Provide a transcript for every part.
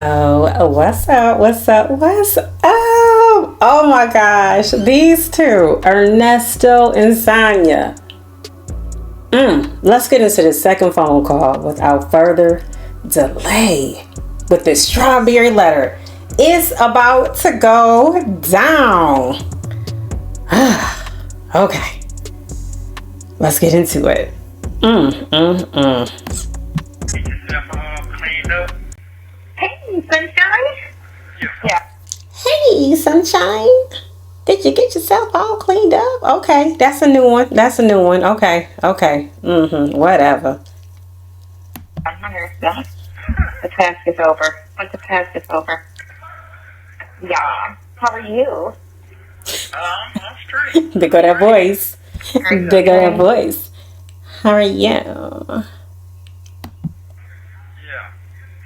Oh, what's up? What's up? What's up? Oh my gosh, these two, Ernesto and Sonya. Let's get into the second phone call without further delay. With this strawberry letter, it's about to go down. Okay, let's get into it. Get yourself all cleaned up. Hey, sunshine. Yeah. Hey, sunshine. Did you get yourself all cleaned up? Okay, that's a new one. That's a new one. Okay, okay. Whatever. I'm here. Yeah. The task is over. But the task is over. Yeah. How are you? I'm straight. Big ol' that voice. Are you Big ol' that okay? voice. How are you? Yeah.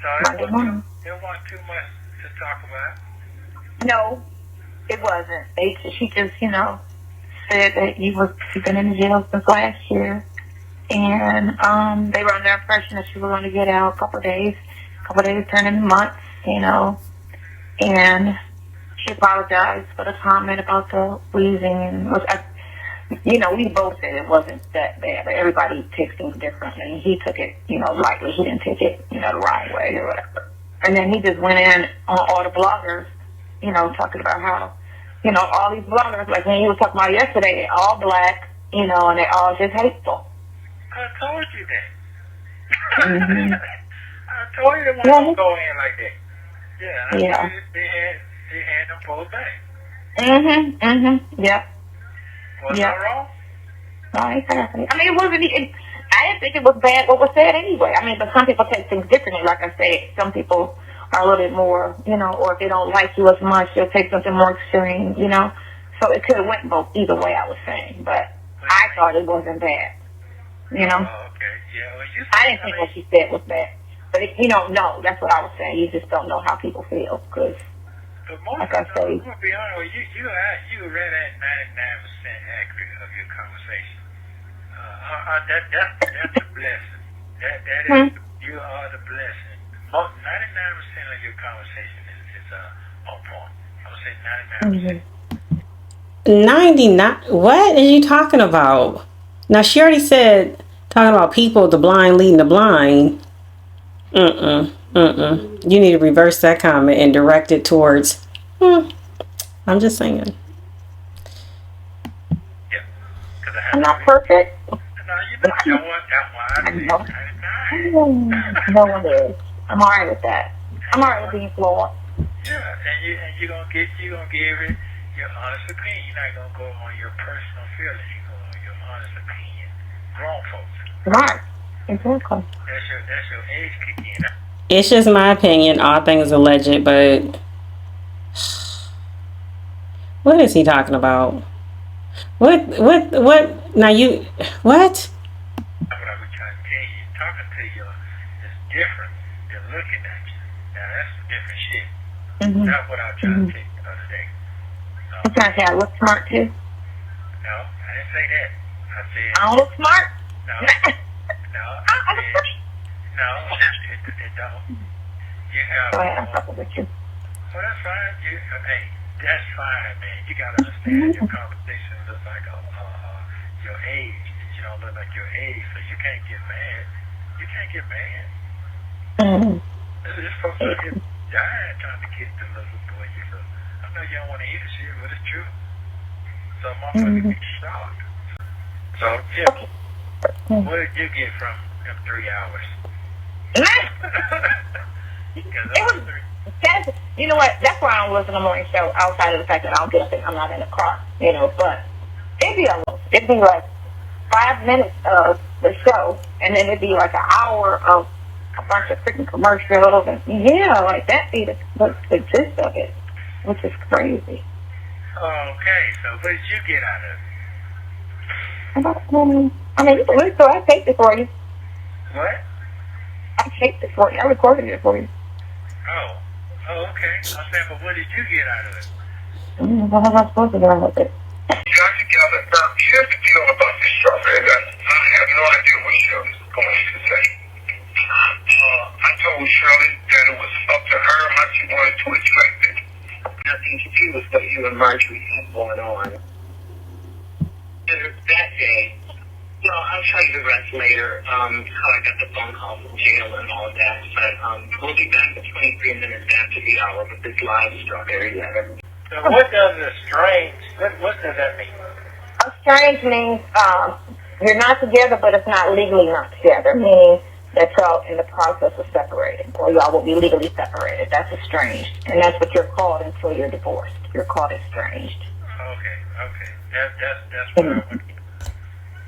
So Monday morning. it wasn't too much to talk about. No, it wasn't. She just, said that you've been in the jail since last year. And they were under the impression that you were going to get out a couple of days turn into months, and she apologized for the comment about the wheezing. We both said it wasn't that bad, but everybody takes things differently. He took it, lightly. He didn't take it, the right way or whatever. And then he just went in on all the bloggers, talking about how, all these bloggers, like when you were talking about yesterday, they're all black, and they're all just hateful. I told you that. Mm-hmm. I told you they weren't going to go in like that. Yeah. I Yeah. told you they had them pulled back. Yep. Was Yeah. I wrong? No, exactly. I mean, it wasn't. I didn't think it was bad what was said anyway. I mean, but some people take things differently. Like I said, some people are a little bit more, or if they don't like you as much, they'll take something more extreme, So it could have went either way. I was saying, but I thought it wasn't bad. Oh, okay. Yeah. Well, I didn't think what she said was bad. But no, that's what I was saying. You just don't know how people feel because, But most like I of the say, time, I'm going to be honest with you, you read at 99% accurate of your conversation. That's a blessing. That is, you are the blessing. 99% of your conversation is on point. I would say 99%. 99. What are you talking about? Now, she already said, talking about people, the blind leading the blind. You need to reverse that comment and direct it towards, I'm just saying. Yeah. Because I have I'm not to perfect. No, you know what? That's why I said 99. No one is. I'm alright with that. I'm alright with being flawed. Yeah, and you're gonna give it your honest opinion. You're not gonna go on your personal feelings. You go on your honest opinion. Grown folks. Right. Exactly. That's your age kicking in. It's just my opinion. All things alleged, but what is he talking about? What? Now you, what? That's what I was trying to tell you. Talking to you is different than looking at you. Now that's some different shit. That's what I was trying to tell you the other day. I'm trying to say I look smart too. No, I didn't say that. I said I don't look smart. no. No, I look pretty. no, it don't. You have. Go ahead, I'm fucking with you. Well, that's fine. Hey, that's fine, man. You gotta understand your conversation looks like your age. You don't look like your age, so you can't get mad. You can't get mad. This folks are here dying trying to get the little boy you look. I know you don't want to hear this shit, but it's true. So motherfucker get shocked. So yeah, what did you get from them 3 hours? Because It was, you know what? That's why I don't listen to the morning show outside of the fact that I don't get up and I'm not in the car, But it'd be like 5 minutes of the show, and then it'd be like an hour of a bunch of freaking commercials, and like that'd be the gist of it, which is crazy. Okay, so what did you get out of it? I mean, you can listen to it. I taped it for you. What? I taped it for you. I recorded it for you. Oh, okay. I'm saying, but what did you get out of it? What am I supposed to do with it? Got together. Now, here's the deal about this strawberry. I have no idea what Shirley's going to say. I told Shirley that it was up to her how she wanted to extract it. Nothing to do with what you and Marjorie had going on. And that day, I'll tell you the rest later, how I got the phone call from jail and all of that. But we'll be back at 23 minutes after the hour with this live strawberry letter. So what does estranged, what does that mean? Estranged means you're not together, but it's not legally not together, meaning that y'all in the process of separating, or y'all will be legally separated. That's estranged. And that's what you're called until you're divorced. You're called estranged. Okay. That's what I want.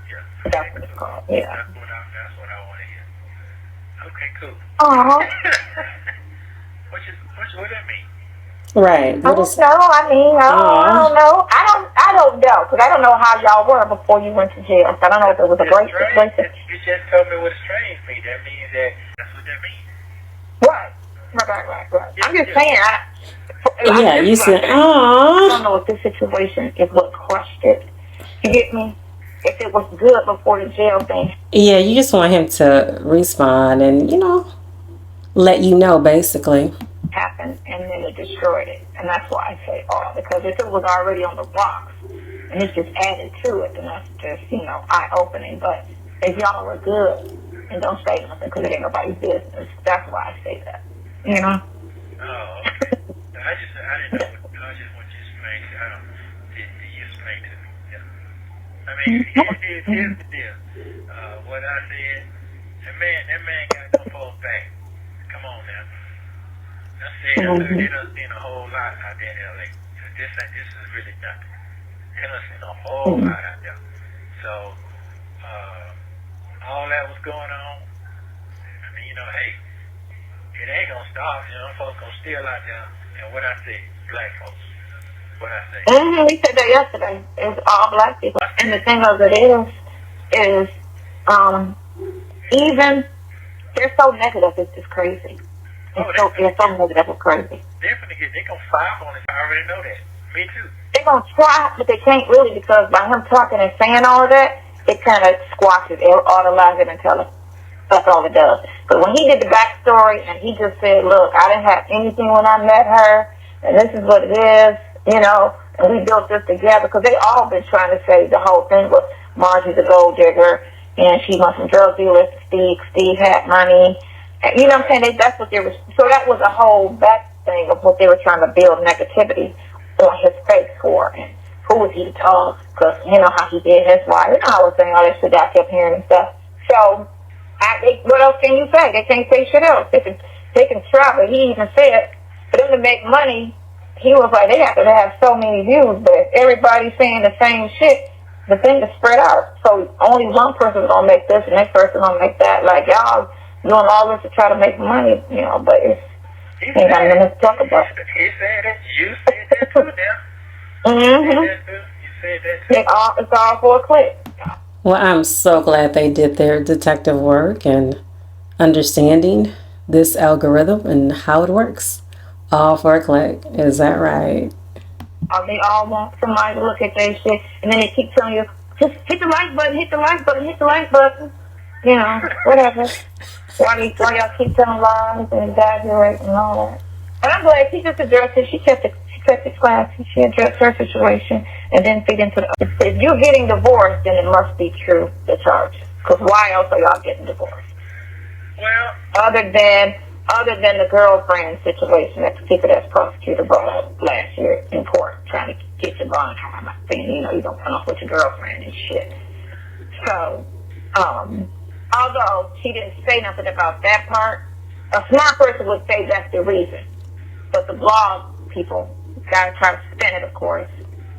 Yeah. That's what it's called, yeah. That's what I want to hear. Okay, cool. Aww. What does that mean? Right. I don't know. I don't know. I don't know, because I don't know how y'all were before you went to jail. I don't know if it was a great situation. You just told me what estranged means. That means that's what that means. Right. I'm just saying. You said, I don't know if this situation is what crushed it. You get me? If it was good before the jail thing. Yeah, you just want him to respond and, let you know, basically. Happened, and then it destroyed it. And that's why I say because if it was already on the rocks, and it's just added to it, then that's just, eye-opening. But if y'all were good, and don't say nothing, because it ain't nobody's business, that's why I say that. Oh, okay. I didn't know. I just want you to explain. You explain to me. Yeah. I mean, here's the deal. What I said, that man got no falls back. Come on now. I said, they done seen a whole lot out there in LA. This is really nothing. They done seen a whole lot out there. So, all that was going on. I mean, hey, it ain't gonna stop. Folks gonna still out there. And what I say, black folks. What I say. We said that yesterday. It's all black people. And the thing of it is, even they're so negative. It's crazy. They're so negative. It's crazy. They gonna fire on it. I already know that. Me too. They're gonna try, but they can't really, because by him talking and saying all of that, it kind of squashes it, autolize it, and tell us. That's all it does. But when he did the backstory and he just said, look, I didn't have anything when I met her, and this is what it is, and we built this together, because they all been trying to say the whole thing was Margie's a gold digger, and she went from drug dealers to Steve. Steve had money. And, you know what I'm saying? That's what they were. So that was a whole back thing of what they were trying to build negativity on his face for. And who was he to talk? Because how he did his wife. I was saying all that shit that I kept hearing and stuff. So, what else can you say? They can't say shit else. They can try, but he even said, for them to make money, he was like, they have to have so many views, but if everybody's saying the same shit, the thing is spread out. So only one person's going to make this, and next person going to make that. Like, y'all doing all this to try to make money, but it's ain't got nothing to talk about. He said it. You said that too now. You said that too. It's all for a click. Well, I'm so glad they did their detective work and understanding this algorithm and how it works. All for a click. Is that right? They all want somebody to look at their shit, and then they keep telling you, just hit the like button, hit the like button, hit the like button. Whatever. Why y'all keep telling lies and exaggerating and all that? And I'm glad she just addressed it. She kept it classy. She addressed her situation and then feed into the. If you're getting divorced, then it must be true, the charge. Because why else are y'all getting divorced? Well, other than the girlfriend situation that the people that's prosecutor brought up last year in court, trying to get your bond time, saying, you don't run off with your girlfriend and shit. So, although she didn't say nothing about that part, a smart person would say that's the reason. But the blog people gotta try to spin it, of course,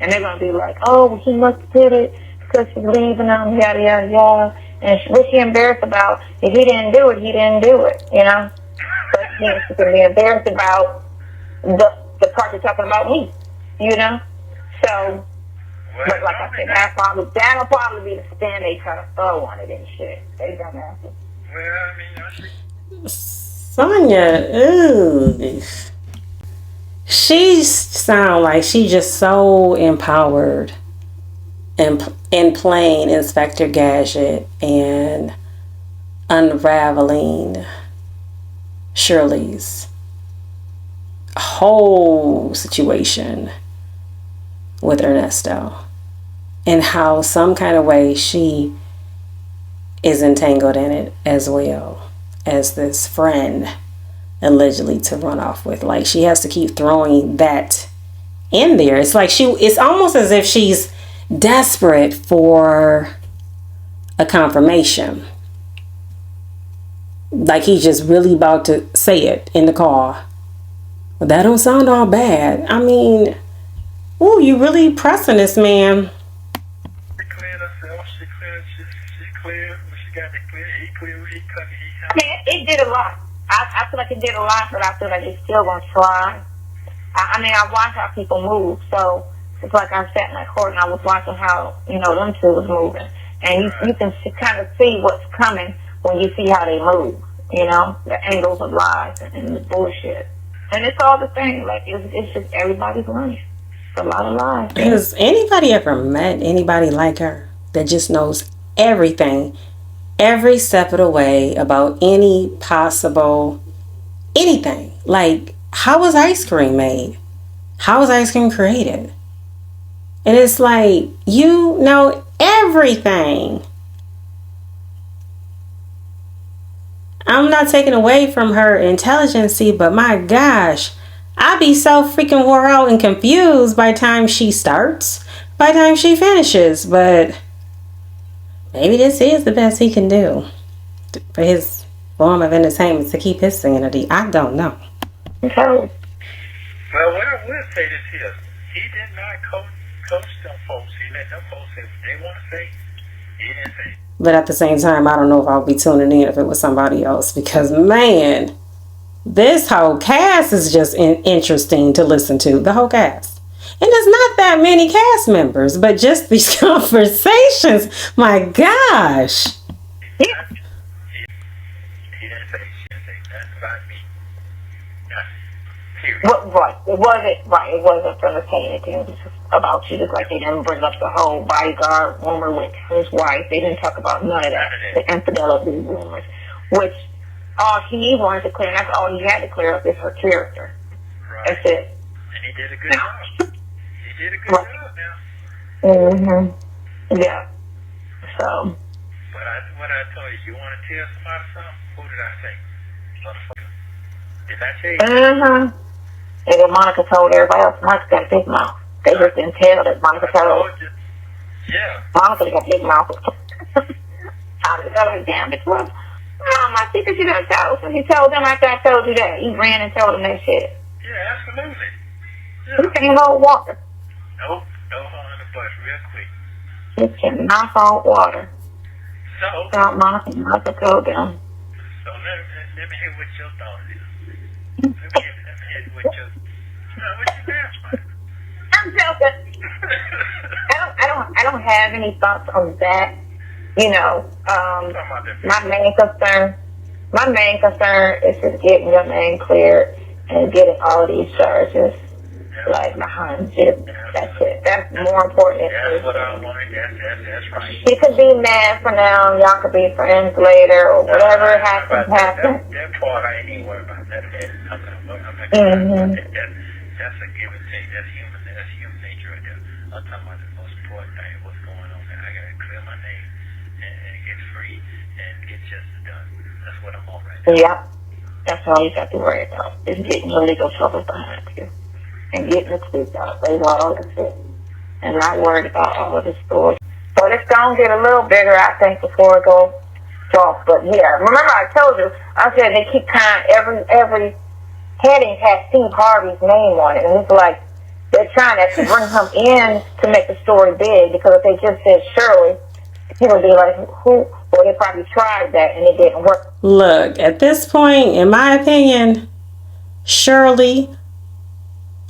and they're gonna be like, oh, he must have did it because she's leaving him, yada yada yada. And what's she embarrassed about? If he didn't do it, he didn't do it, But she can be embarrassed about the part you're talking about me, So, but like I said, that'll probably be the spin they try to throw on it and shit. They don't have to. Well, Sonya, ooh. She sounds like she's just so empowered in playing Inspector Gadget and unraveling Shirley's whole situation with Ernesto and how some kind of way she is entangled in it as well as this friend allegedly to run off with. Like, she has to keep throwing that in there. It's like it's almost as if she's desperate for a confirmation. Like he's just really about to say it in the car. Well, that don't sound all bad. I mean, ooh, you really pressing this man. She cleared herself. She cleared. She got to clear. He cleared. He cut. I mean, it did a lot. I feel like it did a lot, but I feel like it's still going to try. I mean, I watch how people move, so it's like I sat in that court and I was watching how, them two was moving. And you can kind of see what's coming when you see how they move, the angles of lies and the bullshit. And it's all the same. Like, it's just everybody's lying. It's a lot of lies. Has anybody ever met anybody like her that just knows everything, every step of the way about any possible anything? Like, how was ice cream made? How was ice cream created? And it's like, you know everything. I'm not taking away from her intelligence, but my gosh, I'd be so freaking wore out and confused by the time she starts, by the time she finishes. But maybe this is the best he can do for his form of entertainment, to keep his sanity. I don't know. Okay. Well, what I will say this here, he did not coach them folks. He let them folks say what they want to say. He didn't say. But at the same time, I don't know if I'll be tuning in if it was somebody else, because man, this whole cast is just interesting to listen to. The whole cast. And there's not that many cast members, but just these conversations. My gosh. He didn't say nothing about me. Nothing. Period. It wasn't from the saying anything about you. Just like they didn't bring up the whole bodyguard rumor with his wife. They didn't talk about none of that. The infidelity rumors, which all he wanted to clear, and that's all he had to clear up, is her character. Right. That's it. And he did a good job. He did a good job now. Mhm. Yeah. So. But what I told you want to tell somebody something? Who did I say? Motherfucker. Did I tell you? And then Monica told everybody else, Monica's got a big mouth. They just didn't tell that Monica told. Yeah. Monica's got a big mouth. I was like, damn, bitch, what? Oh, my secret you done told. So he told them after I told you that. He ran and told them that shit. Yeah, absolutely. Yeah. He can't hold water. Nope. No hole in the bush real quick. He cannot hold water. So Monica told them. So let me hear what your thought is. Let me hear what you asked for. I'm joking. I don't have any thoughts on that. My main concern is just getting your name cleared and getting all these charges behind you. That's it. That's more important than anything. That's what I wanted. That's right. You could be mad for now. Y'all could be friends later, or whatever happens. That part I ain't even worried about. I'm not about that. That's a given thing. That's human nature right there. I'm talking about the most important thing. What's going on there? I gotta clear my name and get free and get justice done. That's what I'm on right now. Yep. That's all you got to worry about, is getting your legal trouble behind you and getting the truth out. That's all that's it. And not worried about all of the stories. But it's going to get a little bigger, I think, before it goes off. But yeah, remember I told you, I said they keep every heading has Steve Harvey's name on it. And it's like they're trying to bring him in to make the story big, because if they just said Shirley, people would be like, who? Well, they probably tried that and it didn't work. Look, at this point, in my opinion, Shirley,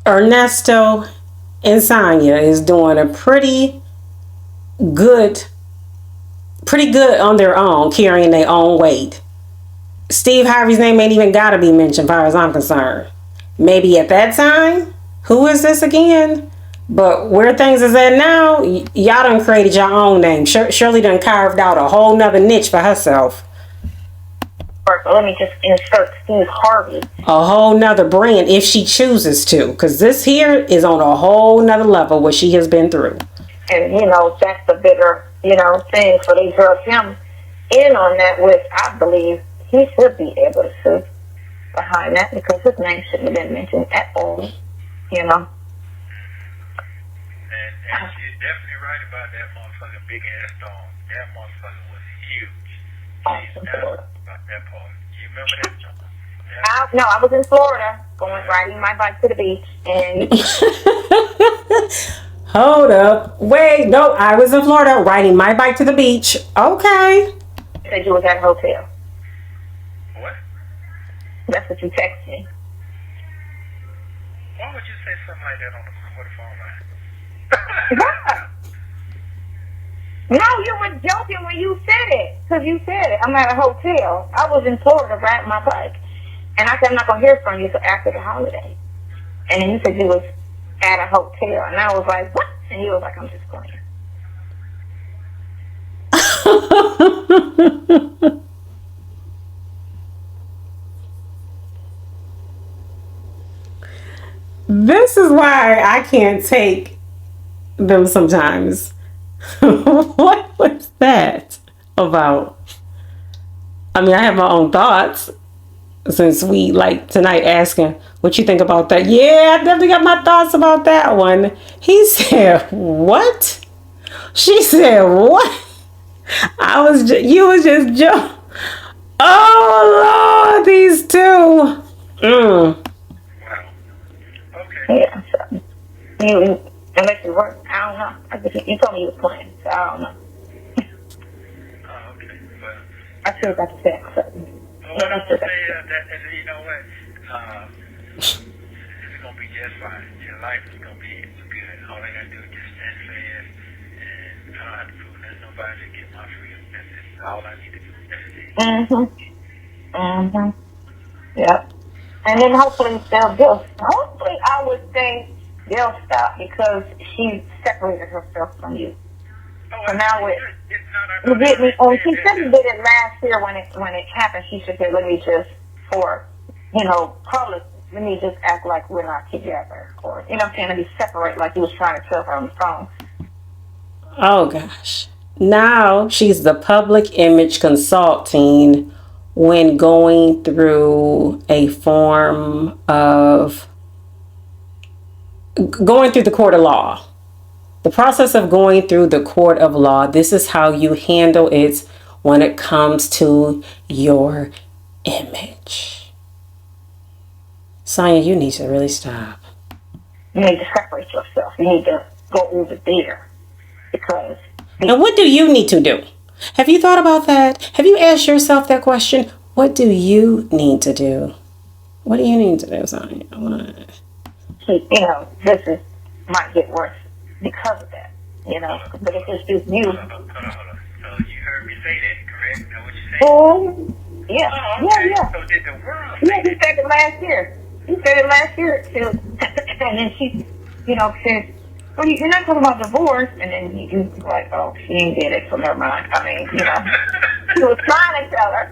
Ernesto, and Sonya is doing a pretty good on their own, carrying their own weight. Steve Harvey's name ain't even gotta be mentioned, as far as I'm concerned. Maybe at that time, who is this again? But where things is at now, y'all done created your own name. Shirley done carved out a whole nother niche for herself. But let me just insert Steve Harvey. A whole nother brand if she chooses to, because this here is on a whole nother level what she has been through. And, that's the bigger, thing for these girls. Him in on that, which I believe he should be able to sue behind that because his name shouldn't have been mentioned at all, And she's definitely right about that motherfucking big ass storm. That motherfucker was huge. She's about that part. You remember that storm? No, I was in Florida, riding my bike to the beach, and Hold up. Wait, no, I was in Florida riding my bike to the beach. Okay. said you was at a hotel. What? That's what you texted me. Why would you say something like that on the phone line? No, you were joking when you said it. Because you said it. I'm at a hotel. I was in Florida riding my bike. And I said, I'm not going to hear from you until after the holiday. And then you said you was at a hotel. And I was like, what? And you was like, I'm just playing. This is why I can't take them sometimes. What was that about? I mean, I have my own thoughts since we like tonight asking what you think about that. Yeah, I definitely got my thoughts about that one. He said, what? She said, what? You was just joking. Oh, Lord, these two. Yeah, so you, unless you work, I don't know. You told me you was playing, so I don't know. Okay, well. I still got the text. So. Well, I'm going to say that, you know what, it's going to be just fine. Your life is going to be good. All I got to do is just stand fast, and I don't have to prove nothing to nobody to get my freedom. That's all I need to do. That's it. Yep. And then hopefully hopefully I would say they'll stop because she separated herself from you. So now you get me. Oh, she said you did it last year when it happened. She should say, let me just public. Let me just act like we're not together, or what I'm saying. Let me separate, like he was trying to tell her on the phone. Oh gosh! Now she's the public image consulting when going through a form of going through the court of law. The process of going through the court of law, this is how you handle it when it comes to your image. Sonya, you need to really stop. You need to separate yourself. You need to go over there because. And what do you need to do? Have you thought about that? Have you asked yourself that question? What do you need to do? What do you need to do, Sonya? This might get worse because of that, But if it's just you. Hold on. So you heard me say that, correct? Is that what you said? Oh, yeah. Oh, okay. Yeah. So did the world Yeah, you said it last year. You said it last year, too. And then she, said, well, you're not talking about divorce. And then you like, oh, she ain't did it, so never mind. I mean, she was trying to tell her.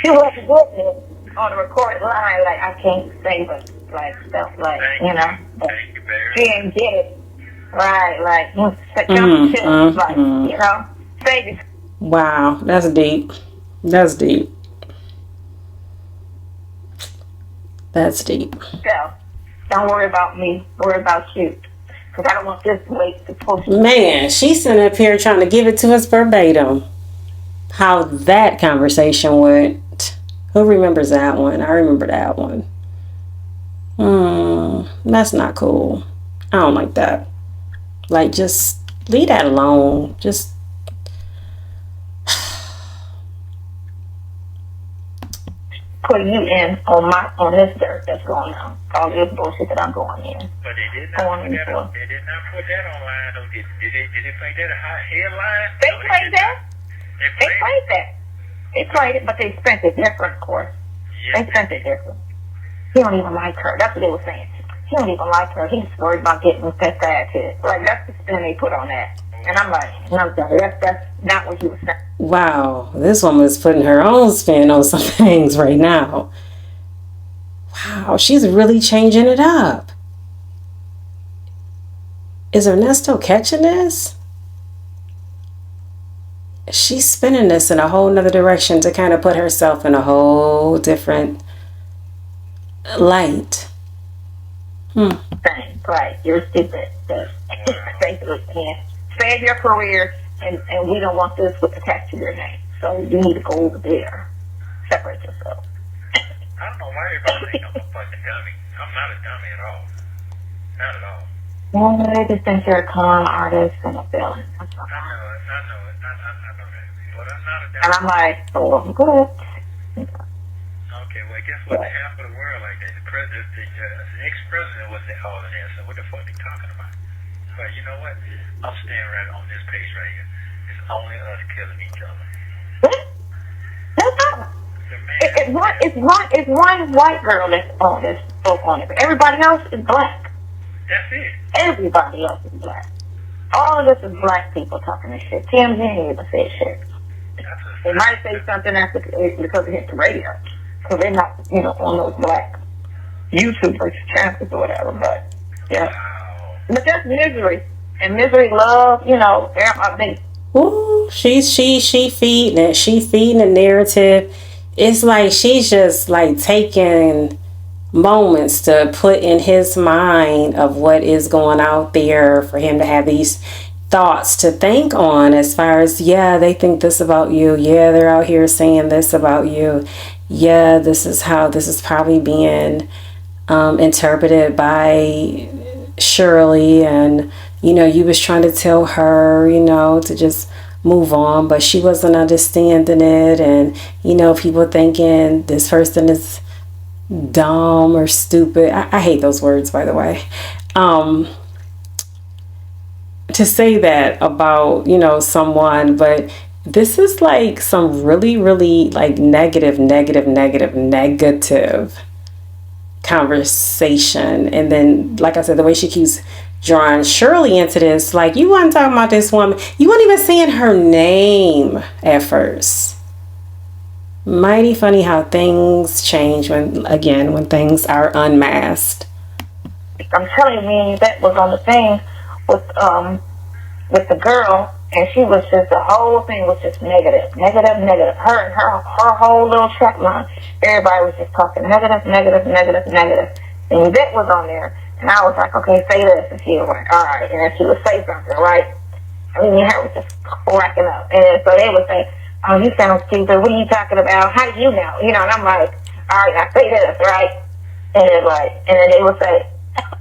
She wasn't getting it on the recorded line, like, I can't say, but, like, stuff like, but she ain't get it. Right, like, save it. Wow, that's deep. That's deep. So, don't worry about me. Worry about you. Because I don't want this weight to push you. Man, she's sitting up here trying to give it to us verbatim. How that conversation went. Who remembers that one? I remember that one. That's not cool. I don't like that. Like, just leave that alone. Just putting you in on this dirt that's going on. All this bullshit that I'm going in. But they did not put that on. They did not put that online. Though. Did they play that a hot headline? They played that. They played that. They played it, but they spent it different, of course. Yeah. They spent it different. He don't even like her. That's what they were saying. He don't even like her. He's worried about getting that fat kid. Like, that's the spin they put on that. Well, And I'm like, no, that's not what he was saying. Wow, this woman is putting her own spin on some things right now. Wow, she's really changing it up. Is Ernesto catching this? She's spinning this in a whole nother direction to kind of put herself in a whole different light. Right, you're stupid. Save your career, and we don't want this attached to your name. So you need to go over there. Separate yourself. I don't know why everybody think I'm a fucking dummy. I'm not a dummy at all. Not at all. Well, they just think you're a con artist and a villain. I know it. I know that. But I'm not a dummy. And I'm like, oh, I'm good. Okay, well, guess what? The half of the world like that. The president, the ex-president was all in there. So what the fuck they talking about? But you know what? I'm staying right on this page right here. It's only us killing each other. No problem. It's one white girl that's on this book on it. But everybody else is black. That's it. Everybody else is black. All of this is black people talking this shit. TMZ ain't even say shit. They might say something after because it hit the radio. Because they're not, on those black YouTubers, chances or whatever. But, yeah. Wow. But that's Misery. And Misery love, they... Ooh, she feeding it. She feeding the narrative. It's like she's just like taking moments to put in his mind of what is going out there for him to have these thoughts to think on, as far as, yeah, they think this about you. Yeah, they're out here saying this about you. Yeah, this is how this is probably being interpreted by Shirley, and you was trying to tell her, to just move on, but she wasn't understanding it, and people thinking this person is dumb or stupid. I hate those words, by the way. To say that about someone, but this is like some really, really like negative conversation. And then, like I said, the way she keeps drawing Shirley into this, like, you weren't talking about this woman, you weren't even saying her name at first. Mighty funny how things change when things are unmasked. I'm telling you, that was on the thing with the girl, and she was just, the whole thing was just negative. Her and her whole little track line, everybody was just talking negative. And that was on there, and I was like, okay, say this, and she was like, all right, and then she would say something, right? I mean, her was just cracking up, and then, so they would say, oh, you sound stupid, what are you talking about, how do you know, and I'm like, all right, I say this, right? And then they would say,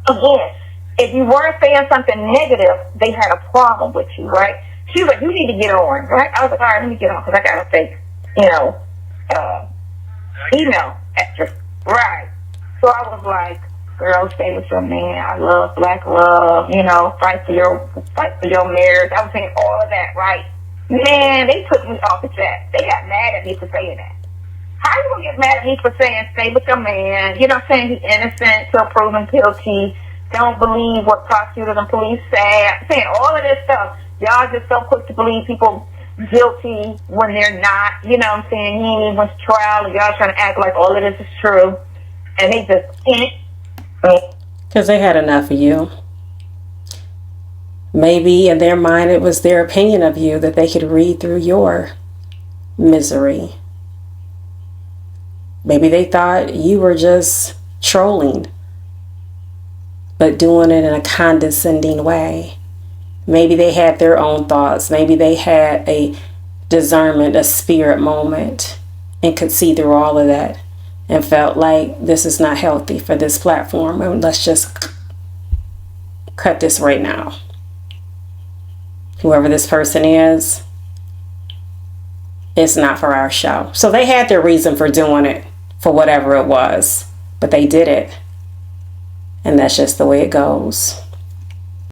again, if you weren't saying something negative, they had a problem with you, right? She was like, you need to get on, right? I was like, all right, let me get on, because I got to fake, email extra, right? So I was like, girl, stay with your man. I love black love, fight for your marriage. I was saying all of that, right? Man, they took me off the chat. They got mad at me for saying that. How you gonna get mad at me for saying stay with your man? Saying he's innocent till proven guilty. Don't believe what prosecutors and police say. I'm saying all of this stuff. Y'all just so quick to believe people guilty when they're not. You know what I'm saying? He ain't even went to trial, and y'all trying to act like all of this is true. And they just because they had enough of you. Maybe in their mind it was their opinion of you that they could read through your misery. Maybe they thought you were just trolling, but doing it in a condescending way. Maybe they had their own thoughts. Maybe they had a discernment, a spirit moment, and could see through all of that and felt like this is not healthy for this platform, and let's just cut this right now. Whoever this person is, it's not for our show. So they had their reason for doing it, for whatever it was, but they did it. And that's just the way it goes.